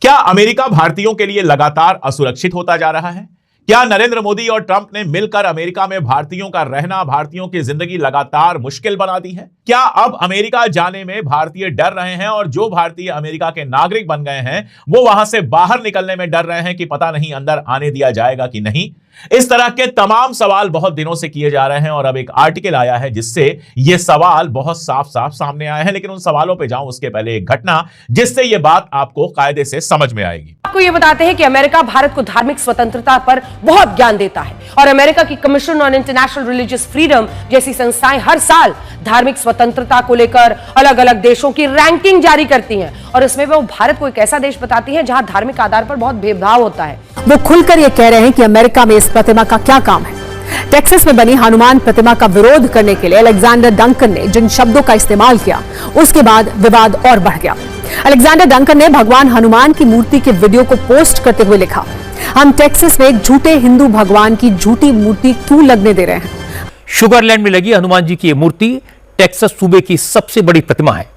क्या अमेरिका भारतीयों के लिए लगातार असुरक्षित होता जा रहा है? क्या नरेंद्र मोदी और ट्रंप ने मिलकर अमेरिका में भारतीयों का रहना, भारतीयों की जिंदगी लगातार मुश्किल बना दी है? क्या अब अमेरिका जाने में भारतीय डर रहे हैं और जो भारतीय अमेरिका के नागरिक बन गए हैं वो वहां से बाहर निकलने में डर रहे हैं कि पता नहीं अंदर आने दिया जाएगा कि नहीं? इस तरह के तमाम सवाल बहुत दिनों से किए जा रहे हैं और अब एक आर्टिकल आया है जिससे ये सवाल बहुत साफ साफ सामने आए हैं। लेकिन उन सवालों पे जाऊं उसके पहले एक घटना जिससे ये बात आपको कायदे से समझ में आएगी। आपको ये बताते हैं कि अमेरिका भारत को धार्मिक स्वतंत्रता पर बहुत ज्ञान देता है और अमेरिका की commission on international religious freedom जैसी संस्थाएं हर साल धार्मिक स्वतंत्रता को लेकर अलग अलग देशों की रैंकिंग जारी करती हैं और इसमें वो भारत को एक ऐसा देश बताती हैं जहां धार्मिक आधार पर बहुत भेदभाव होता है। वो खुलकर ये कह रहे हैं कि अमेरिका में इस प्रतिमा का क्या काम है। टेक्सास में बनी हनुमान प्रतिमा का विरोध करने के लिए अलेक्जेंडर डंकन ने जिन शब्दों का इस्तेमाल किया उसके बाद विवाद और बढ़ गया। अलेक्जेंडर डंकन ने भगवान हनुमान की मूर्ति के वीडियो को पोस्ट करते हुए लिखा, हम टेक्सास में एक झूठे हिंदू भगवान की झूठी मूर्ति क्यों लगने दे रहे हैं। शुगरलैंड में लगी हनुमान जी की यह मूर्ति टेक्सास सूबे की सबसे बड़ी प्रतिमा है।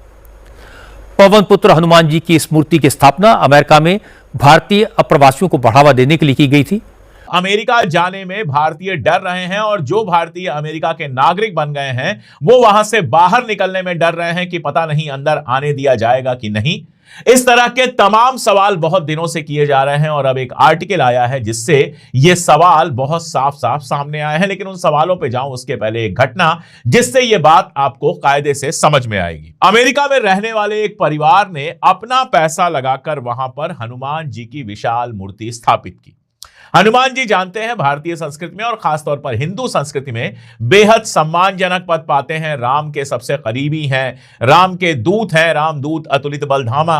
पवन पुत्र हनुमान जी की इस मूर्ति की स्थापना अमेरिका में भारतीय अप्रवासियों को बढ़ावा देने के लिए की गई थी। अमेरिका जाने में भारतीय डर रहे हैं और जो भारतीय अमेरिका के नागरिक बन गए हैं वो वहां से बाहर निकलने में डर रहे हैं कि पता नहीं अंदर आने दिया जाएगा कि नहीं। इस तरह के तमाम सवाल बहुत दिनों से किए जा रहे हैं और अब एक आर्टिकल आया है जिससे ये सवाल बहुत साफ साफ सामने आए हैं। लेकिन उन सवालों पे जाऊं उसके पहले एक घटना जिससे ये बात आपको कायदे से समझ में आएगी। अमेरिका में रहने वाले एक परिवार ने अपना पैसा लगाकर वहां पर हनुमान जी की विशाल मूर्ति स्थापित की। हनुमान जी जानते हैं भारतीय संस्कृति में और खासतौर पर हिंदू संस्कृति में बेहद सम्मानजनक पद पाते हैं। राम के सबसे करीबी हैं, राम के दूत हैं, रामदूत अतुलित बलधामा।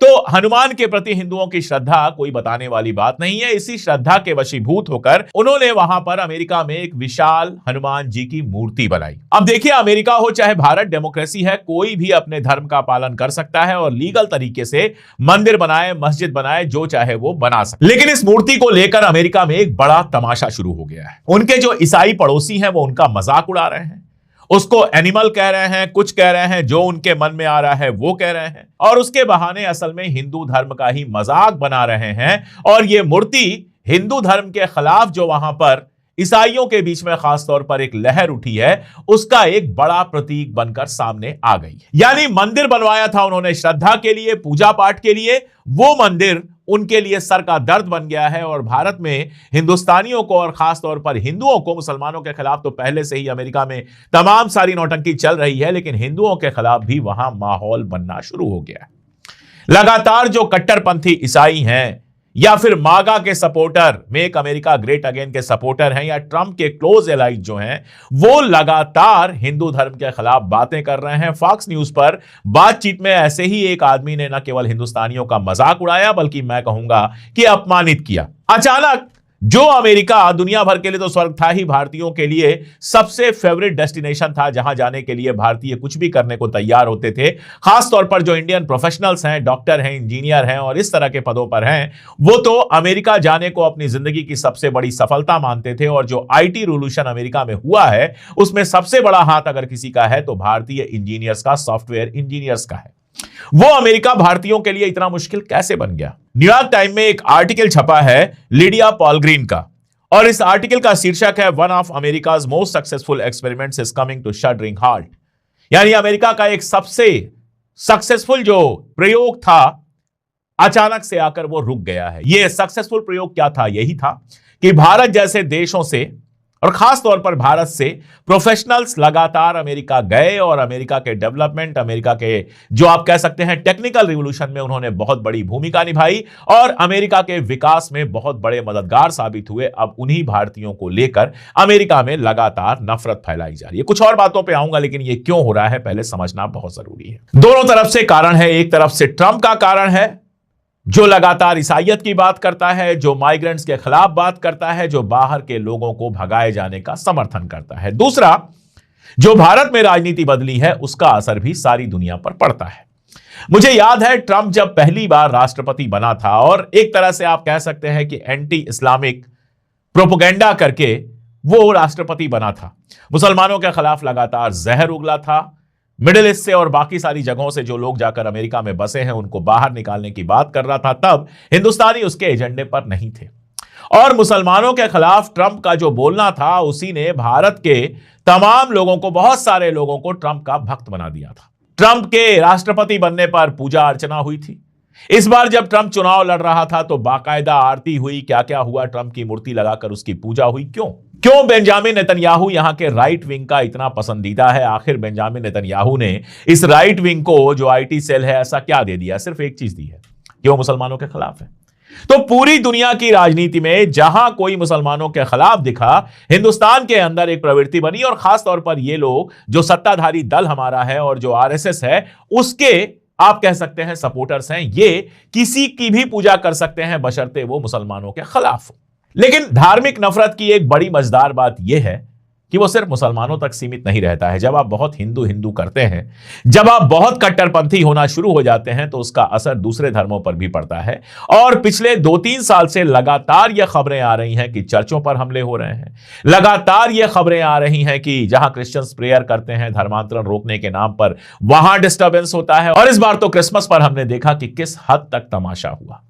तो हनुमान के प्रति हिंदुओं की श्रद्धा कोई बताने वाली बात नहीं है। इसी श्रद्धा के वशीभूत होकर उन्होंने वहां पर अमेरिका में एक विशाल हनुमान जी की मूर्ति बनाई। अब देखिए, अमेरिका हो चाहे भारत, डेमोक्रेसी है, कोई भी अपने धर्म का पालन कर सकता है और लीगल तरीके से मंदिर बनाए, मस्जिद बनाए, जो चाहे वो बना सकता। लेकिन इस मूर्ति को लेकर अमेरिका में एक बड़ा तमाशा शुरू हो गया है। उनके जो ईसाई पड़ोसी हैं वो उनका मजाक उड़ा रहे हैं, उसको एनिमल कह रहे हैं, कुछ कह रहे हैं, जो उनके मन में आ रहा है वो कह रहे हैं और उसके बहाने असल में हिंदू धर्म का ही मजाक बना रहे हैं। और ये मूर्ति हिंदू धर्म के खिलाफ जो वहां पर ईसाइयों के बीच में खासतौर पर एक लहर उठी है उसका एक बड़ा प्रतीक बनकर सामने आ गई। यानी मंदिर बनवाया था उन्होंने श्रद्धा के लिए, पूजा पाठ के लिए, वो मंदिर उनके लिए सर का दर्द बन गया है। और भारत में हिंदुस्तानियों को और खासतौर पर हिंदुओं को, मुसलमानों के खिलाफ तो पहले से ही अमेरिका में तमाम सारी नौटंकी चल रही है, लेकिन हिंदुओं के खिलाफ भी वहां माहौल बनना शुरू हो गया है। लगातार जो कट्टरपंथी ईसाई हैं या फिर मागा के supporter, make America great again के सपोर्टर हैं, या ट्रंप के क्लोज एलाइज जो हैं, वो लगातार हिंदू धर्म के खिलाफ बातें कर रहे हैं। फॉक्स न्यूज पर बातचीत में ऐसे ही एक आदमी ने न केवल हिंदुस्तानियों का मजाक उड़ाया बल्कि मैं कहूंगा कि अपमानित किया। अचानक जो अमेरिका दुनिया भर के लिए तो स्वर्ग था ही, भारतीयों के लिए सबसे फेवरेट डेस्टिनेशन था जहां जाने के लिए भारतीय कुछ भी करने को तैयार होते थे। खासतौर पर जो इंडियन प्रोफेशनल्स हैं, डॉक्टर हैं, इंजीनियर हैं और इस तरह के पदों पर हैं, वो तो अमेरिका जाने को अपनी जिंदगी की सबसे बड़ी सफलता मानते थे। और जो आईटी रिवॉल्यूशन अमेरिका में हुआ है उसमें सबसे बड़ा हाथ अगर किसी का है तो भारतीय इंजीनियर्स का, सॉफ्टवेयर इंजीनियर्स का है। वो अमेरिका भारतीयों के लिए इतना मुश्किल कैसे बन गया? न्यूयॉर्क टाइम में एक आर्टिकल छपा है लिडिया पॉलग्रीन का और इस आर्टिकल का शीर्षक है one of America's most successful experiments is coming to shuddering halt. यानी अमेरिका का एक सबसे सक्सेसफुल जो प्रयोग था अचानक से आकर वो रुक गया है। यह सक्सेसफुल प्रयोग क्या था? यही था कि भारत जैसे देशों से और खास तौर पर भारत से प्रोफेशनल्स लगातार अमेरिका गए और अमेरिका के डेवलपमेंट, अमेरिका के जो आप कह सकते हैं टेक्निकल रिवॉल्यूशन में उन्होंने बहुत बड़ी भूमिका निभाई और अमेरिका के विकास में बहुत बड़े मददगार साबित हुए। अब उन्हीं भारतीयों को लेकर अमेरिका में लगातार नफरत फैलाई जा रही है। कुछ और बातों पर आऊंगा, लेकिन यह क्यों हो रहा है पहले समझना बहुत जरूरी है। दोनों तरफ से कारण है। एक तरफ से ट्रंप का कारण है जो लगातार ईसाइयत की बात करता है, जो माइग्रेंट्स के खिलाफ बात करता है, जो बाहर के लोगों को भगाए जाने का समर्थन करता है। दूसरा, जो भारत में राजनीति बदली है उसका असर भी सारी दुनिया पर पड़ता है। मुझे याद है ट्रंप जब पहली बार राष्ट्रपति बना था और एक तरह से आप कह सकते हैं कि एंटी इस्लामिक प्रोपेगेंडा करके वो राष्ट्रपति बना था। मुसलमानों के खिलाफ लगातार जहर उगला था, मिडिल ईस्ट से और बाकी सारी जगहों से जो लोग जाकर अमेरिका में बसे हैं उनको बाहर निकालने की बात कर रहा था, तब हिंदुस्तानी उसके एजेंडे पर नहीं थे। और मुसलमानों के खिलाफ ट्रंप का जो बोलना था, उसी ने भारत के तमाम लोगों को, बहुत सारे लोगों को ट्रंप का भक्त बना दिया था। ट्रंप के राष्ट्रपति बनने पर पूजा अर्चना हुई थी। इस बार जब ट्रंप चुनाव लड़ रहा था तो बाकायदा आरती हुई, क्या क्या हुआ, ट्रंप की मूर्ति लगाकर उसकी पूजा हुई। क्यों बेंजामिन नेतन्याहू यहां के राइट विंग का इतना पसंदीदा है? आखिर बेंजामिन नेतन्याहू ने इस राइट विंग को, जो आईटी सेल है, ऐसा क्या दे दिया? सिर्फ एक चीज दी है कि वो मुसलमानों के खिलाफ है। तो पूरी दुनिया की राजनीति में जहां कोई मुसलमानों के खिलाफ दिखा, हिंदुस्तान के अंदर एक प्रवृत्ति बनी। और खासतौर पर ये लोग, जो सत्ताधारी दल हमारा है और जो आरएसएस है, उसके आप कह सकते हैं सपोर्टर्स हैं, ये किसी की भी पूजा कर सकते हैं बशर्ते वो मुसलमानों के खिलाफ हो। लेकिन धार्मिक नफरत की एक बड़ी मजेदार बात यह है कि वो सिर्फ मुसलमानों तक सीमित नहीं रहता है। जब आप बहुत हिंदू हिंदू करते हैं, जब आप बहुत कट्टरपंथी होना शुरू हो जाते हैं, तो उसका असर दूसरे धर्मों पर भी पड़ता है। और पिछले 2-3 साल से लगातार यह खबरें आ रही हैं कि चर्चों पर हमले हो रहे हैं। लगातार यह खबरें आ रही हैं कि जहां क्रिश्चियंस प्रेयर करते हैं धर्मांतरण रोकने के नाम पर, वहां डिस्टर्बेंस होता है। और इस बार तो क्रिसमस पर हमने देखा कि किस हद तक तमाशा हुआ।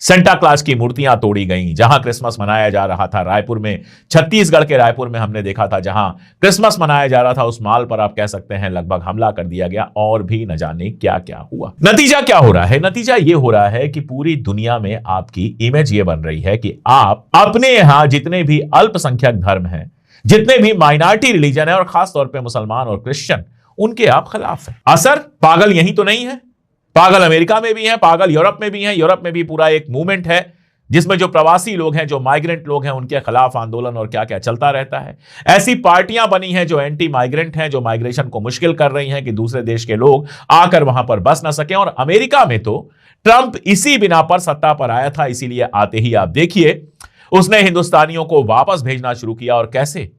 सेंटा क्लॉज की मूर्तियां तोड़ी गईं। जहां क्रिसमस मनाया जा रहा था रायपुर में, छत्तीसगढ़ के रायपुर में हमने देखा था, जहां क्रिसमस मनाया जा रहा था, उस माल पर आप कह सकते हैं लगभग हमला कर दिया गया। और भी न जाने क्या क्या हुआ। नतीजा क्या हो रहा है? नतीजा यह हो रहा है कि पूरी दुनिया में आपकी इमेज यह बन रही है कि आप अपने यहां जितने भी अल्पसंख्यक धर्म हैं, जितने भी माइनॉरिटी रिलीजन है, और खासतौर पर मुसलमान और क्रिश्चियन, उनके आप खिलाफ हैं। असर पागल यही तो नहीं है, पागल अमेरिका में भी हैं, पागल यूरोप में भी हैं। यूरोप में भी पूरा एक मूवमेंट है जिसमें जो प्रवासी लोग हैं, जो माइग्रेंट लोग हैं, उनके खिलाफ आंदोलन और क्या क्या चलता रहता है। ऐसी पार्टियां बनी हैं जो एंटी माइग्रेंट हैं, जो माइग्रेशन को मुश्किल कर रही हैं कि दूसरे देश के लोग आकर वहां पर बस ना सकें। और अमेरिका में तो ट्रंप इसी बिना पर सत्ता पर आया था, इसीलिए आते ही आप देखिए उसने हिंदुस्तानियों को वापस भेजना शुरू किया। और कैसे?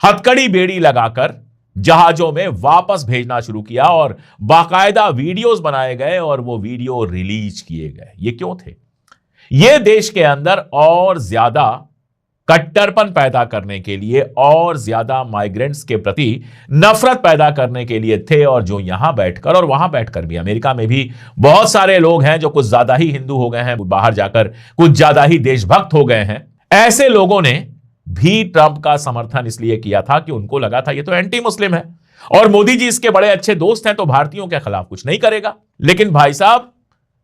हथकड़ी बेड़ी लगाकर जहाजों में वापस भेजना शुरू किया और बाकायदा वीडियोस बनाए गए और वो वीडियो रिलीज किए गए। ये क्यों थे? ये देश के अंदर और ज्यादा कट्टरपन पैदा करने के लिए, और ज्यादा माइग्रेंट्स के प्रति नफरत पैदा करने के लिए थे। और जो यहां बैठकर और वहां बैठकर भी, अमेरिका में भी बहुत सारे लोग हैं जो कुछ ज्यादा ही हिंदू हो गए हैं, बाहर जाकर कुछ ज्यादा ही देशभक्त हो गए हैं। ऐसे लोगों ने भी ट्रंप का समर्थन इसलिए किया था कि उनको लगा था ये तो एंटी मुस्लिम है और मोदी जी इसके बड़े अच्छे दोस्त हैं, तो भारतीयों के खिलाफ कुछ नहीं करेगा। लेकिन भाई साहब,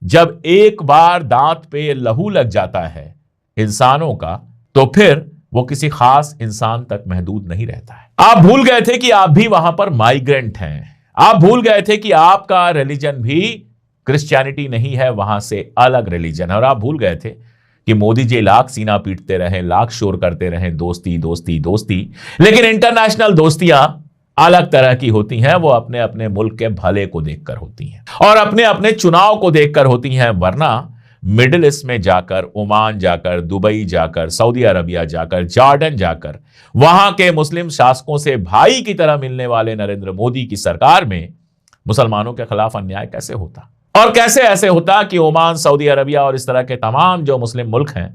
जब एक बार दांत पे लहू लग जाता है इंसानों का, तो फिर वो किसी खास इंसान तक महदूद नहीं रहता है। आप भूल गए थे कि आप भी वहां पर माइग्रेंट हैं। आप भूल गए थे कि आपका रिलीजन भी क्रिश्चियनिटी नहीं है, वहां से अलग रिलीजन है। और आप भूल गए थे कि मोदी जी लाख सीना पीटते रहे, लाख शोर करते रहे, दोस्ती दोस्ती दोस्ती। लेकिन इंटरनेशनल दोस्तियां अलग तरह की होती हैं। वो अपने अपने मुल्क के भले को देखकर होती हैं और अपने अपने चुनाव को देखकर होती हैं। वरना मिडिल ईस्ट में जाकर, ओमान जाकर, दुबई जाकर, सऊदी अरबिया जाकर, जॉर्डन जाकर, वहां के मुस्लिम शासकों से भाई की तरह मिलने वाले नरेंद्र मोदी की सरकार में मुसलमानों के खिलाफ अन्याय कैसे होता? और कैसे ऐसे होता कि ओमान, सऊदी अरबिया और इस तरह के तमाम जो मुस्लिम मुल्क हैं,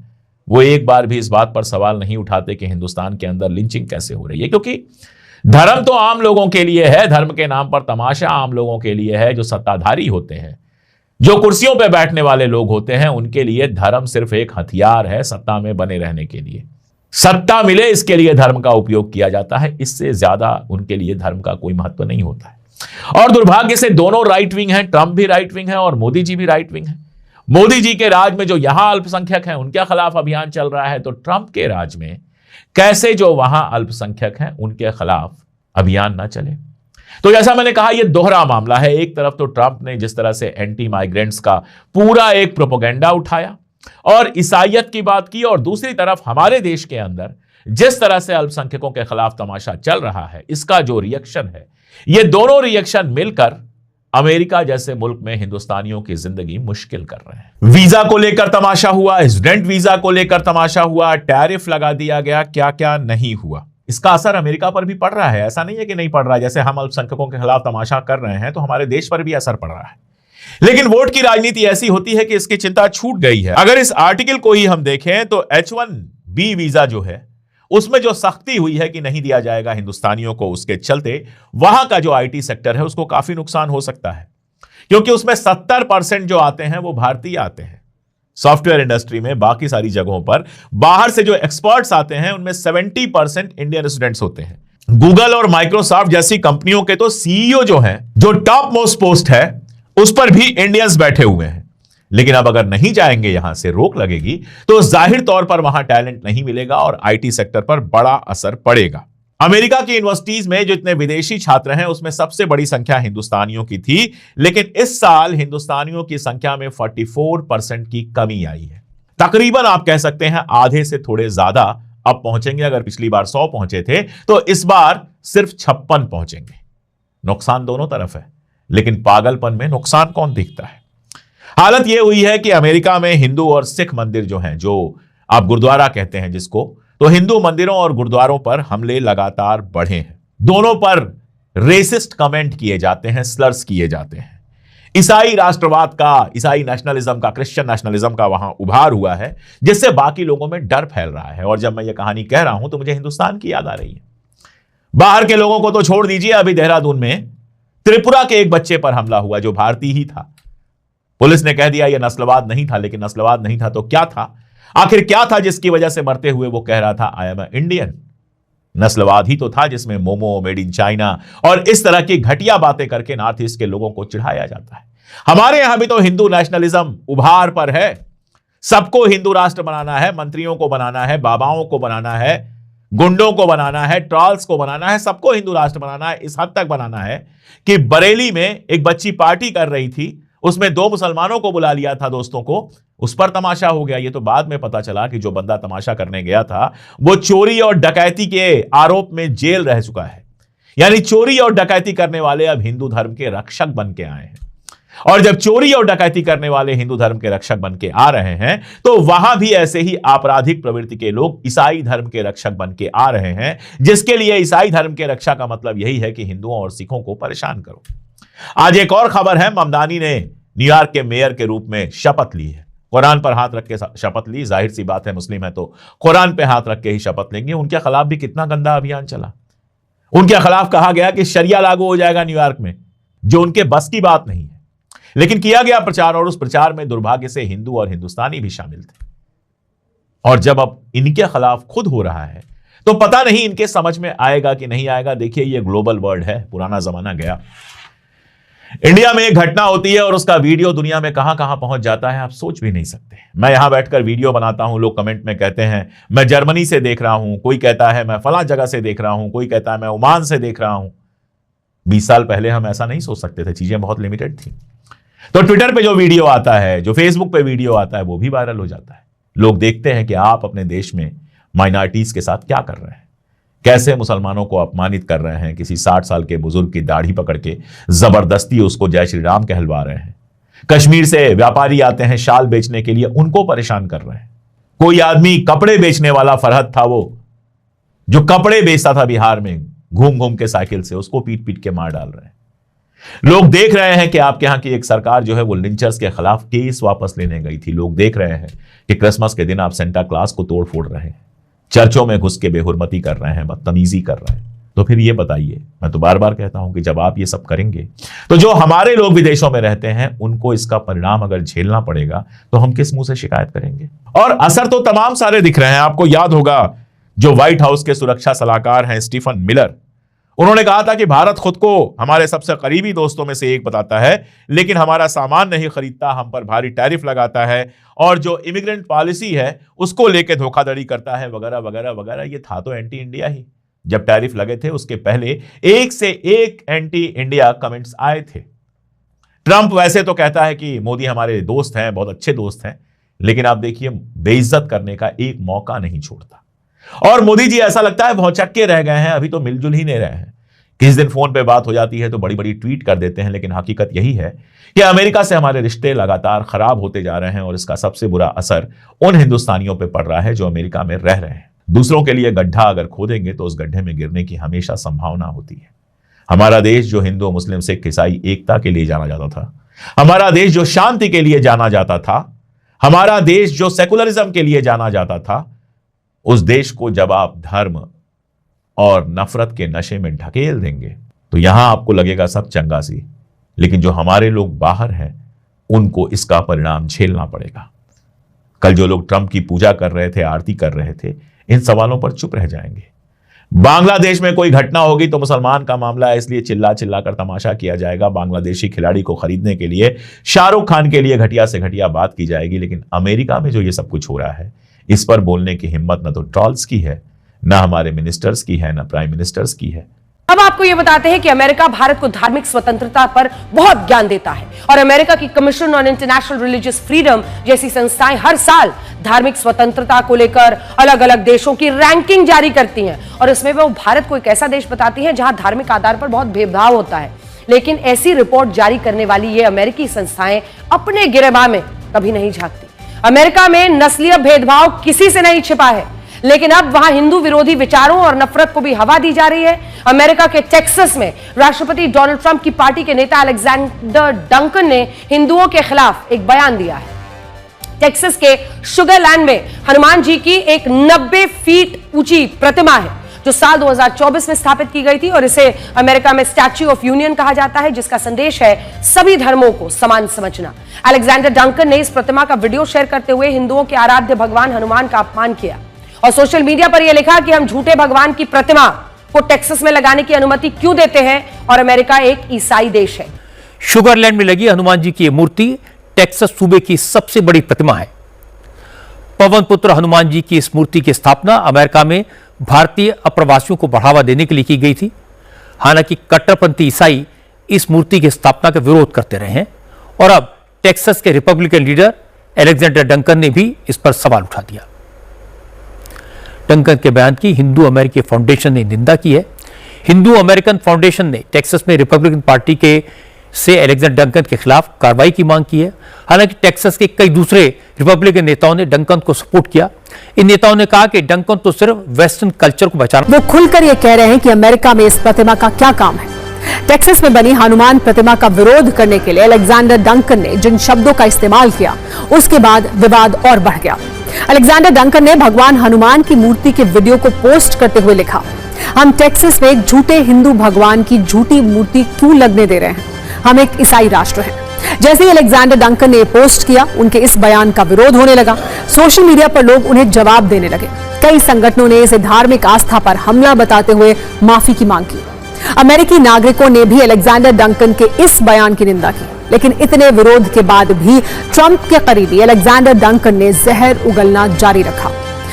वो एक बार भी इस बात पर सवाल नहीं उठाते कि हिंदुस्तान के अंदर लिंचिंग कैसे हो रही है? क्योंकि धर्म तो आम लोगों के लिए है, धर्म के नाम पर तमाशा आम लोगों के लिए है। जो सत्ताधारी होते हैं, जो कुर्सियों पर बैठने वाले लोग होते हैं, उनके लिए धर्म सिर्फ एक हथियार है सत्ता में बने रहने के लिए। सत्ता मिले इसके लिए धर्म का उपयोग किया जाता है, इससे ज्यादा उनके लिए धर्म का कोई महत्व नहीं होता है। और दुर्भाग्य से दोनों राइट विंग हैं, ट्रंप भी राइट विंग है और मोदी जी भी राइट विंग है। मोदी जी के राज में जो यहां अल्पसंख्यक हैं उनके खिलाफ अभियान चल रहा है, तो ट्रंप के राज में कैसे जो वहां अल्पसंख्यक हैं उनके खिलाफ अभियान ना चले? तो जैसा मैंने कहा, यह दोहरा मामला है। एक तरफ तो ट्रंप ने जिस तरह से एंटी माइग्रेंट्स का पूरा एक प्रोपेगेंडा उठाया और ईसाइयत की बात की, और दूसरी तरफ हमारे देश के अंदर जिस तरह से अल्पसंख्यकों के खिलाफ तमाशा चल रहा है, इसका जो रिएक्शन है, ये दोनों रिएक्शन मिलकर अमेरिका जैसे मुल्क में हिंदुस्तानियों की जिंदगी मुश्किल कर रहे हैं। वीजा को लेकर तमाशा हुआ, स्टूडेंट वीजा को लेकर तमाशा हुआ, टैरिफ लगा दिया गया, क्या क्या नहीं हुआ। इसका असर अमेरिका पर भी पड़ रहा है। ऐसा नहीं है कि नहीं पड़ रहा है। जैसे हम अल्पसंख्यकों के खिलाफ तमाशा कर रहे हैं, तो हमारे देश पर भी असर पड़ रहा है। लेकिन वोट की राजनीति ऐसी होती है कि इसकी चिंता छूट गई है। अगर इस आर्टिकल को ही हम देखें तो H1B वीजा जो है उसमें जो सख्ती हुई है कि नहीं दिया जाएगा हिंदुस्तानियों को, उसके चलते वहां का जो आईटी सेक्टर है उसको काफी नुकसान हो सकता है, क्योंकि उसमें 70% जो आते हैं वो भारतीय आते हैं। सॉफ्टवेयर इंडस्ट्री में बाकी सारी जगहों पर बाहर से जो एक्सपर्ट्स आते हैं उनमें 70% इंडियन स्टूडेंट्स होते हैं। गूगल और माइक्रोसॉफ्ट जैसी कंपनियों के तो सीईओ जो हैं, जो टॉप मोस्ट पोस्ट है, उस पर भी इंडियंस बैठे हुए हैं। लेकिन अब अगर नहीं जाएंगे, यहां से रोक लगेगी, तो जाहिर तौर पर वहां टैलेंट नहीं मिलेगा और आईटी सेक्टर पर बड़ा असर पड़ेगा। अमेरिका की यूनिवर्सिटीज में जो इतने विदेशी छात्र हैं उसमें सबसे बड़ी संख्या हिंदुस्तानियों की थी, लेकिन इस साल हिंदुस्तानियों की संख्या में 44% की कमी आई है। तकरीबन आप कह सकते हैं आधे से थोड़े ज्यादा अब पहुंचेंगे। अगर पिछली बार 100 पहुंचे थे तो इस बार सिर्फ 56 पहुंचेंगे। नुकसान दोनों तरफ है, लेकिन पागलपन में नुकसान कौन दिखता है। हालत यह हुई है कि अमेरिका में हिंदू और सिख मंदिर जो हैं, जो आप गुरुद्वारा कहते हैं जिसको, तो हिंदू मंदिरों और गुरुद्वारों पर हमले लगातार बढ़े हैं। दोनों पर रेसिस्ट कमेंट किए जाते हैं, स्लर्स किए जाते हैं। ईसाई राष्ट्रवाद का, ईसाई नेशनलिज्म का, क्रिश्चियन नेशनलिज्म का वहां उभार हुआ है, जिससे बाकी लोगों में डर फैल रहा है। और जब मैं ये कहानी कह रहा हूं तो मुझे हिंदुस्तान की याद आ रही है। बाहर के लोगों को तो छोड़ दीजिए, अभी देहरादून में त्रिपुरा के एक बच्चे पर हमला हुआ जो भारतीय ही था। पुलिस ने कह दिया यह नस्लवाद नहीं था, लेकिन नस्लवाद नहीं था तो क्या था? आखिर क्या था जिसकी वजह से मरते हुए वो कह रहा था आई एम इंडियन? नस्लवाद ही तो था जिसमें मोमो, मेड इन चाइना और इस तरह की घटिया बातें करके नॉर्थ ईस्ट के लोगों को चिढ़ाया जाता है। हमारे यहां भी तो हिंदू नेशनलिज्म उभार पर है। सबको हिंदू राष्ट्र बनाना है, मंत्रियों को बनाना है, बाबाओं को बनाना है, गुंडों को बनाना है, ट्रॉल्स को बनाना है, सबको हिंदू राष्ट्र बनाना है। इस हद तक बनाना है कि बरेली में एक बच्ची पार्टी कर रही थी, उसमें 2 मुसलमानों को बुला लिया था दोस्तों को, उस पर तमाशा हो गया। ये तो बाद में पता चला कि जो बंदा तमाशा करने गया था वो चोरी और डकैती के आरोप में जेल रह चुका है। यानी चोरी और डकैती करने वाले अब हिंदू धर्म के रक्षक बन के आए हैं। और जब चोरी और डकैती करने वाले हिंदू धर्म के रक्षक बन के आ रहे हैं तो वहां भी ऐसे ही आपराधिक प्रवृत्ति के लोग ईसाई धर्म के रक्षक बन के आ रहे हैं, जिसके लिए ईसाई धर्म के रक्षा का मतलब यही है कि हिंदुओं और सिखों को परेशान करो। आज एक और खबर है, ममदानी ने न्यूयॉर्क के मेयर के रूप में शपथ ली है। कुरान पर हाथ रख के शपथ ली। जाहिर सी बात है, मुस्लिम है तो कुरान पे हाथ रख के ही शपथ लेंगे। उनके खिलाफ भी कितना गंदा अभियान चला। उनके खिलाफ कहा गया कि शरिया लागू हो जाएगा न्यूयॉर्क में, जो उनके बस की बात नहीं है, लेकिन किया गया प्रचार और उस प्रचार में दुर्भाग्य से हिंदू और हिंदुस्तानी भी शामिल थे। और जब अब इनके खिलाफ खुद हो रहा है तो पता नहीं इनके समझ में आएगा कि नहीं आएगा। देखिए, ये ग्लोबल वर्ल्ड है, पुराना जमाना गया। इंडिया में एक घटना होती है और उसका वीडियो दुनिया में कहां कहां पहुंच जाता है, आप सोच भी नहीं सकते। मैं यहां बैठकर वीडियो बनाता हूं, लोग कमेंट में कहते हैं मैं जर्मनी से देख रहा हूं, कोई कहता है मैं फलां जगह से देख रहा हूं, कोई कहता है मैं ओमान से देख रहा हूं। 20 साल पहले हम ऐसा नहीं सोच सकते थे, चीजें बहुत लिमिटेड थी। तो ट्विटर पे जो वीडियो आता है, जो फेसबुक पे वीडियो आता है, वो भी वायरल हो जाता है। लोग देखते हैं कि आप अपने देश में माइनॉरिटीज के साथ क्या कर रहे हैं, कैसे मुसलमानों को अपमानित कर रहे हैं। किसी 60 साल के बुजुर्ग की दाढ़ी पकड़ के जबरदस्ती उसको जय श्री राम कहलवा रहे हैं। कश्मीर से व्यापारी आते हैं शाल बेचने के लिए, उनको परेशान कर रहे हैं। कोई आदमी कपड़े बेचने वाला फरहद था, वो जो कपड़े बेचता था बिहार में घूम घूम के साइकिल से, उसको पीट पीट के मार डाल रहे हैं। लोग देख रहे हैं कि आपके यहां की एक सरकार जो है वो लिंचर्स के खिलाफ केस वापस लेने गई थी। लोग देख रहे हैं कि क्रिसमस के दिन आप सेंटा क्लॉज को तोड़ फोड़ रहे हैं, चर्चों में घुस के बेहुरमती कर रहे हैं, बदतमीजी कर रहे हैं। तो फिर ये बताइए, मैं तो बार बार कहता हूं कि जब आप ये सब करेंगे तो जो हमारे लोग विदेशों में रहते हैं उनको इसका परिणाम अगर झेलना पड़ेगा तो हम किस मुंह से शिकायत करेंगे। और असर तो तमाम सारे दिख रहे हैं। आपको याद होगा जो व्हाइट हाउस के सुरक्षा सलाहकार हैं स्टीफन मिलर, उन्होंने कहा था कि भारत खुद को हमारे सबसे करीबी दोस्तों में से एक बताता है, लेकिन हमारा सामान नहीं खरीदता, हम पर भारी टैरिफ लगाता है और जो इमिग्रेंट पॉलिसी है उसको लेके धोखाधड़ी करता है, वगैरह वगैरह वगैरह। ये था तो एंटी इंडिया ही। जब टैरिफ लगे थे उसके पहले एक से एक एंटी इंडिया कमेंट्स आए थे। ट्रंप वैसे तो कहता है कि मोदी हमारे दोस्त हैं, बहुत अच्छे दोस्त हैं, लेकिन आप देखिए बेइज्जत करने का एक मौका नहीं छोड़ता। और मोदी जी ऐसा लगता है भौचक्के रह गए हैं, अभी तो मिलजुल ही नहीं रहे हैं। किस दिन फोन पे बात हो जाती है तो बड़ी बड़ी ट्वीट कर देते हैं, लेकिन हकीकत यही है कि अमेरिका से हमारे रिश्ते लगातार खराब होते जा रहे हैं और इसका सबसे बुरा असर उन हिंदुस्तानियों पे पड़ रहा है जो अमेरिका में रह रहे हैं। दूसरों के लिए गड्ढा अगर खोदेंगे तो उस गड्ढे में गिरने की हमेशा संभावना होती है। हमारा देश जो हिंदू मुस्लिम सिख ईसाई एकता के लिए जाना जाता था, हमारा देश जो शांति के लिए जाना जाता था, हमारा देश जो सेकुलरिज्म के लिए जाना जाता था, उस देश को जब आप धर्म और नफरत के नशे में ढकेल देंगे तो यहां आपको लगेगा सब चंगा सी, लेकिन जो हमारे लोग बाहर हैं उनको इसका परिणाम झेलना पड़ेगा। कल जो लोग ट्रंप की पूजा कर रहे थे, आरती कर रहे थे, इन सवालों पर चुप रह जाएंगे। बांग्लादेश में कोई घटना होगी तो मुसलमान का मामला है, इसलिए चिल्ला चिल्ला कर तमाशा किया जाएगा। बांग्लादेशी खिलाड़ी को खरीदने के लिए शाहरुख खान के लिए घटिया से घटिया बात की जाएगी। लेकिन अमेरिका में जो ये सब कुछ हो रहा है, इस पर बोलने की हिम्मत न तो ट्रॉल्स की है, न हमारे मिनिस्टर्स की है, न प्राइम मिनिस्टर्स की है। अब आपको यह बताते हैं कि अमेरिका भारत को धार्मिक स्वतंत्रता पर बहुत ज्ञान देता है और अमेरिका की commission on international religious freedom जैसी संस्थाएं हर साल धार्मिक स्वतंत्रता को लेकर अलग अलग देशों की रैंकिंग जारी करती हैं और इसमें वो भारत को एक ऐसा देश बताती हैं जहां धार्मिक आधार पर बहुत भेदभाव होता है। लेकिन ऐसी रिपोर्ट जारी करने वाली ये अमेरिकी संस्थाएं अपने गिरेबान में कभी नहीं झांकती। अमेरिका में नस्लीय भेदभाव किसी से नहीं छिपा है, लेकिन अब वहां हिंदू विरोधी विचारों और नफरत को भी हवा दी जा रही है। अमेरिका के टेक्सास में राष्ट्रपति डोनाल्ड ट्रंप की पार्टी के नेता अलेक्जेंडर डंकन ने हिंदुओं के खिलाफ एक बयान दिया है। टेक्सास के शुगरलैंड में हनुमान जी की एक 90 फीट ऊंची प्रतिमा है जो साल 2024 में स्थापित की गई थी और इसे अमेरिका में स्टैच्यू ऑफ यूनियन कहा जाता है, जिसका संदेश है सभी धर्मों को समान समझना। अलेक्जेंडर डंकन ने इस प्रतिमा का वीडियो शेयर करते हुए हिंदुओं के आराध्य भगवान हनुमान का अपमान किया और सोशल मीडिया पर यह लिखा कि हम झूठे भगवान की प्रतिमा को टेक्सास में लगाने की अनुमति क्यों देते हैं और अमेरिका एक ईसाई देश है। शुगरलैंड में लगी हनुमान जी की यह मूर्ति टेक्सास सूबे की सबसे बड़ी प्रतिमा है। पवन पुत्र हनुमान जी की इस मूर्ति की स्थापना अमेरिका में भारतीय अप्रवासियों को बढ़ावा देने के लिए की गई थी। हालांकि कट्टरपंथी ईसाई इस मूर्ति की स्थापना का विरोध करते रहे हैं और अब टेक्सास के रिपब्लिकन लीडर अलेक्जेंडर डंकन ने भी इस पर सवाल उठा दिया। डंकन के बयान की हिंदू अमेरिकी फाउंडेशन ने निंदा की है। हिंदू अमेरिकन फाउंडेशन ने टेक्सास में रिपब्लिकन पार्टी से अलेक्जेंडर डंकन के खिलाफ कार्रवाई की मांग की है। हालांकि टेक्सास के कई दूसरे रिपब्लिकन नेताओं ने डंकन को सपोर्ट किया। इन नेताओं ने कहा कि डंकन तो सिर्फ वेस्टर्न कल्चर को बचाना। वो खुलकर ये कह रहे हैं कि अमेरिका में इस प्रतिमा का क्या काम है। टेक्सास में बनी हनुमान प्रतिमा का विरोध करने के लिए अलेक्जेंडर डंकन ने जिन शब्दों का इस्तेमाल किया, उसके बाद विवाद और बढ़ गया। अलेक्जेंडर डंकन ने भगवान हनुमान की मूर्ति के वीडियो को पोस्ट करते हुए लिखा, हम टेक्सास में एक झूठे हिंदू भगवान की झूठी मूर्ति क्यों लगने दे रहे हैं? हम एक ईसाई राष्ट्र हैं। जैसे ही अलेक्जेंडर डंकन ने पोस्ट किया, उनके इस बयान का विरोध होने लगा। सोशल मीडिया पर लोग उन्हें जवाब देने लगे। कई संगठनों ने इसे धार्मिक आस्था पर हमला बताते हुए माफी की मांग की। अमेरिकी नागरिकों ने भी अलेक्जेंडर डंकन के इस बयान की निंदा की, लेकिन इतने विरोध के बाद भी ट्रंप के करीबी अलेक्जेंडर डंकन ने जहर उगलना जारी रखा।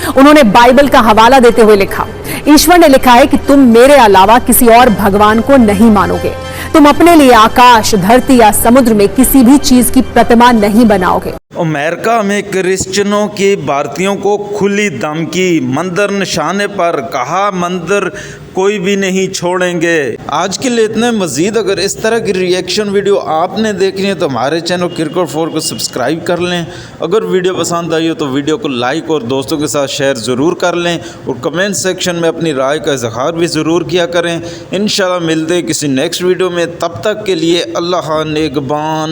उन्होंने बाइबल का हवाला देते हुए लिखा, ईश्वर ने लिखा है कि तुम मेरे अलावा किसी और भगवान को नहीं मानोगे। तुम अपने लिए आकाश, धरती या समुद्र में किसी भी चीज की प्रतिमा नहीं बनाओगे। अमेरिका में क्रिश्चियनों की भारतीयों को खुली धमकी, मंदिर निशाने पर कहा मंदिर कोई भी नहीं छोड़ेंगे। आज के लिए इतने। मजीद अगर इस तरह की रिएक्शन वीडियो आपने देखनी है तो हमारे चैनल क्रिकेट 4 को सब्सक्राइब कर लें। अगर वीडियो पसंद आई हो तो वीडियो को लाइक और दोस्तों के साथ शेयर ज़रूर कर लें और कमेंट सेक्शन में अपनी राय का इज़हार भी ज़रूर किया करें। इंशाल्लाह मिलते हैं किसी नेक्स्ट वीडियो में। तब तक के लिए अल्लाह नेगबान।